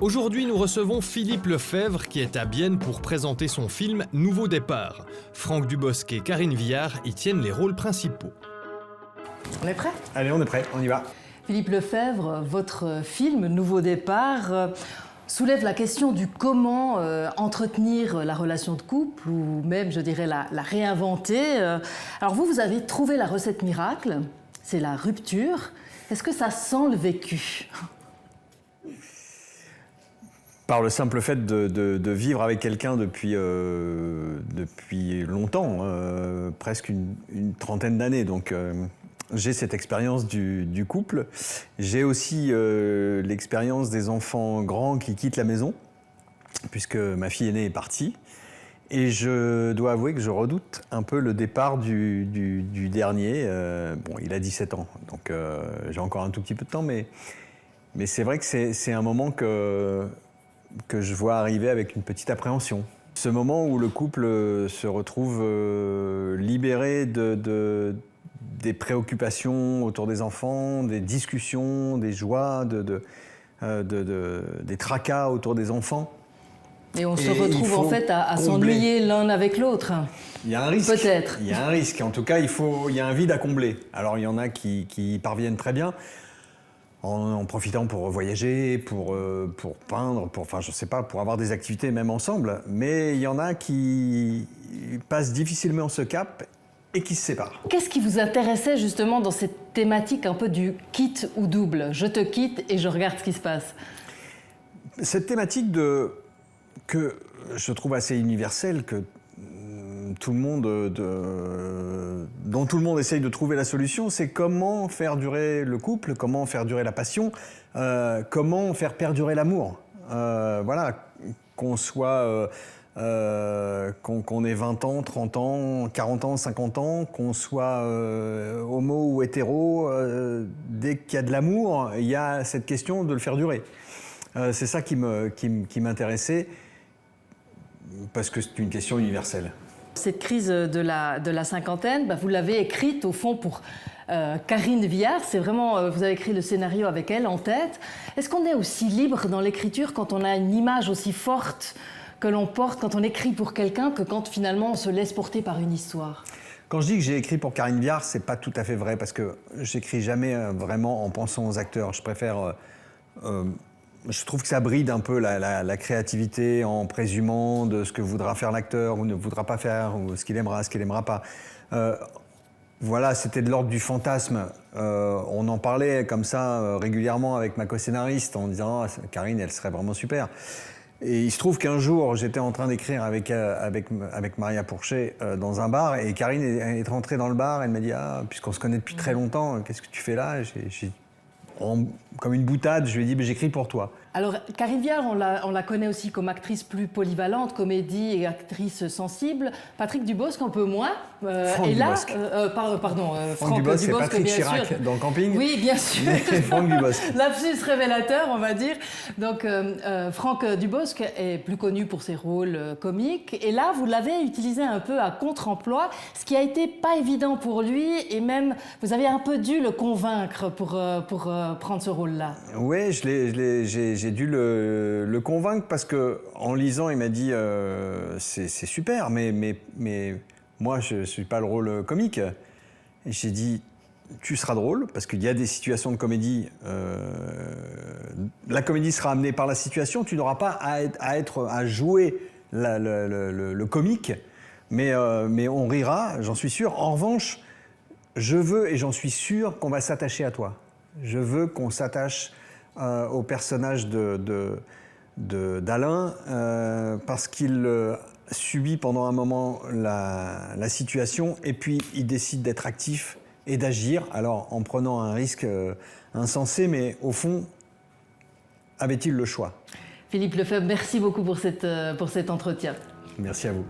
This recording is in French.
Aujourd'hui, nous recevons Philippe Lefebvre qui est à Bienne pour présenter son film Nouveau départ. Franck Dubosc et Karine Viard y tiennent les rôles principaux. On est prêt? Allez, on est prêt, on y va. Philippe Lefebvre, votre film Nouveau départ soulève la question du comment entretenir la relation de couple ou même, je dirais, la réinventer. Alors vous avez trouvé la recette miracle, c'est la rupture. Est-ce que ça sent le vécu? Par le simple fait de vivre avec quelqu'un depuis longtemps, presque une trentaine d'années. Donc j'ai cette expérience du couple. J'ai aussi l'expérience des enfants grands qui quittent la maison, puisque ma fille aînée est partie. Et je dois avouer que je redoute un peu le départ du dernier. Bon, il a 17 ans, donc j'ai encore un tout petit peu de temps, mais c'est vrai que c'est un moment que je vois arriver avec une petite appréhension. Ce moment où le couple se retrouve libéré des préoccupations autour des enfants, des discussions, des joies, des tracas autour des enfants. Et on se retrouve en fait à s'ennuyer l'un avec l'autre. Il y a un risque. Peut-être. Il y a un risque. En tout cas, il y a un vide à combler. Alors, il y en a qui y parviennent très bien, en profitant pour voyager, pour peindre, enfin, je sais pas, pour avoir des activités même ensemble. Mais il y en a qui passent difficilement ce cap et qui se séparent. Qu'est-ce qui vous intéressait justement dans cette thématique un peu du quitte ou double? Je te quitte et je regarde ce qui se passe. Cette thématique que je trouve assez universelle, que dont tout le monde essaye de trouver la solution, c'est comment faire durer le couple, comment faire durer la passion, comment faire perdurer l'amour. Voilà, qu'on soit... qu'on ait 20 ans, 30 ans, 40 ans, 50 ans, qu'on soit homo ou hétéro, dès qu'il y a de l'amour, il y a cette question de le faire durer. C'est ça qui m'intéressait, parce que c'est une question universelle. Cette crise de la cinquantaine, vous l'avez écrite au fond pour Karine Viard. C'est vraiment, vous avez écrit le scénario avec elle en tête. Est-ce qu'on est aussi libre dans l'écriture quand on a une image aussi forte que l'on porte quand on écrit pour quelqu'un que quand finalement on se laisse porter par une histoire? Quand je dis que j'ai écrit pour Karine Viard, c'est pas tout à fait vrai, parce que j'écris jamais vraiment en pensant aux acteurs. Je préfère... je trouve que ça bride un peu la créativité en présumant de ce que voudra faire l'acteur ou ne voudra pas faire, ou ce qu'il aimera pas. Voilà, c'était de l'ordre du fantasme. On en parlait comme ça régulièrement avec ma co-scénariste en disant « Karine, elle serait vraiment super ». Et il se trouve qu'un jour, j'étais en train d'écrire avec Maria Pourchet dans un bar, et Karine est rentrée dans le bar, elle m'a dit « Ah, puisqu'on se connaît depuis très longtemps, qu'est-ce que tu fais là ?» Comme une boutade, je lui ai dit « J'écris pour toi ». Alors, Karine Viard, on la connaît aussi comme actrice plus polyvalente, comédie et actrice sensible. Patrick Dubosc, un peu moins. Franck Dubosc. Franck Dubosc, c'est Dubosc, Patrick bien Chirac sûr. dans Camping. Oui, bien sûr. Franck Dubosc. Lapsus révélateur, on va dire. Donc, Franck Dubosc est plus connu pour ses rôles comiques. Et là, vous l'avez utilisé un peu à contre-emploi, ce qui a été pas évident pour lui. Et même, vous avez un peu dû le convaincre pour prendre ce rôle-là. Oui, j'ai dû le convaincre parce qu'en lisant, il m'a dit c'est super, mais moi, je ne suis pas le rôle comique. Et j'ai dit tu seras drôle, parce qu'il y a des situations de comédie. La comédie sera amenée par la situation, tu n'auras pas à jouer le comique, mais on rira, j'en suis sûr. En revanche, je veux, et j'en suis sûr, qu'on va s'attacher à toi. Je veux qu'on s'attache au personnage d'Alain parce qu'il subit pendant un moment la situation, et puis il décide d'être actif et d'agir, alors en prenant un risque insensé, mais au fond, avait-il le choix? Philippe Lefebvre, merci beaucoup pour cet entretien. Merci à vous.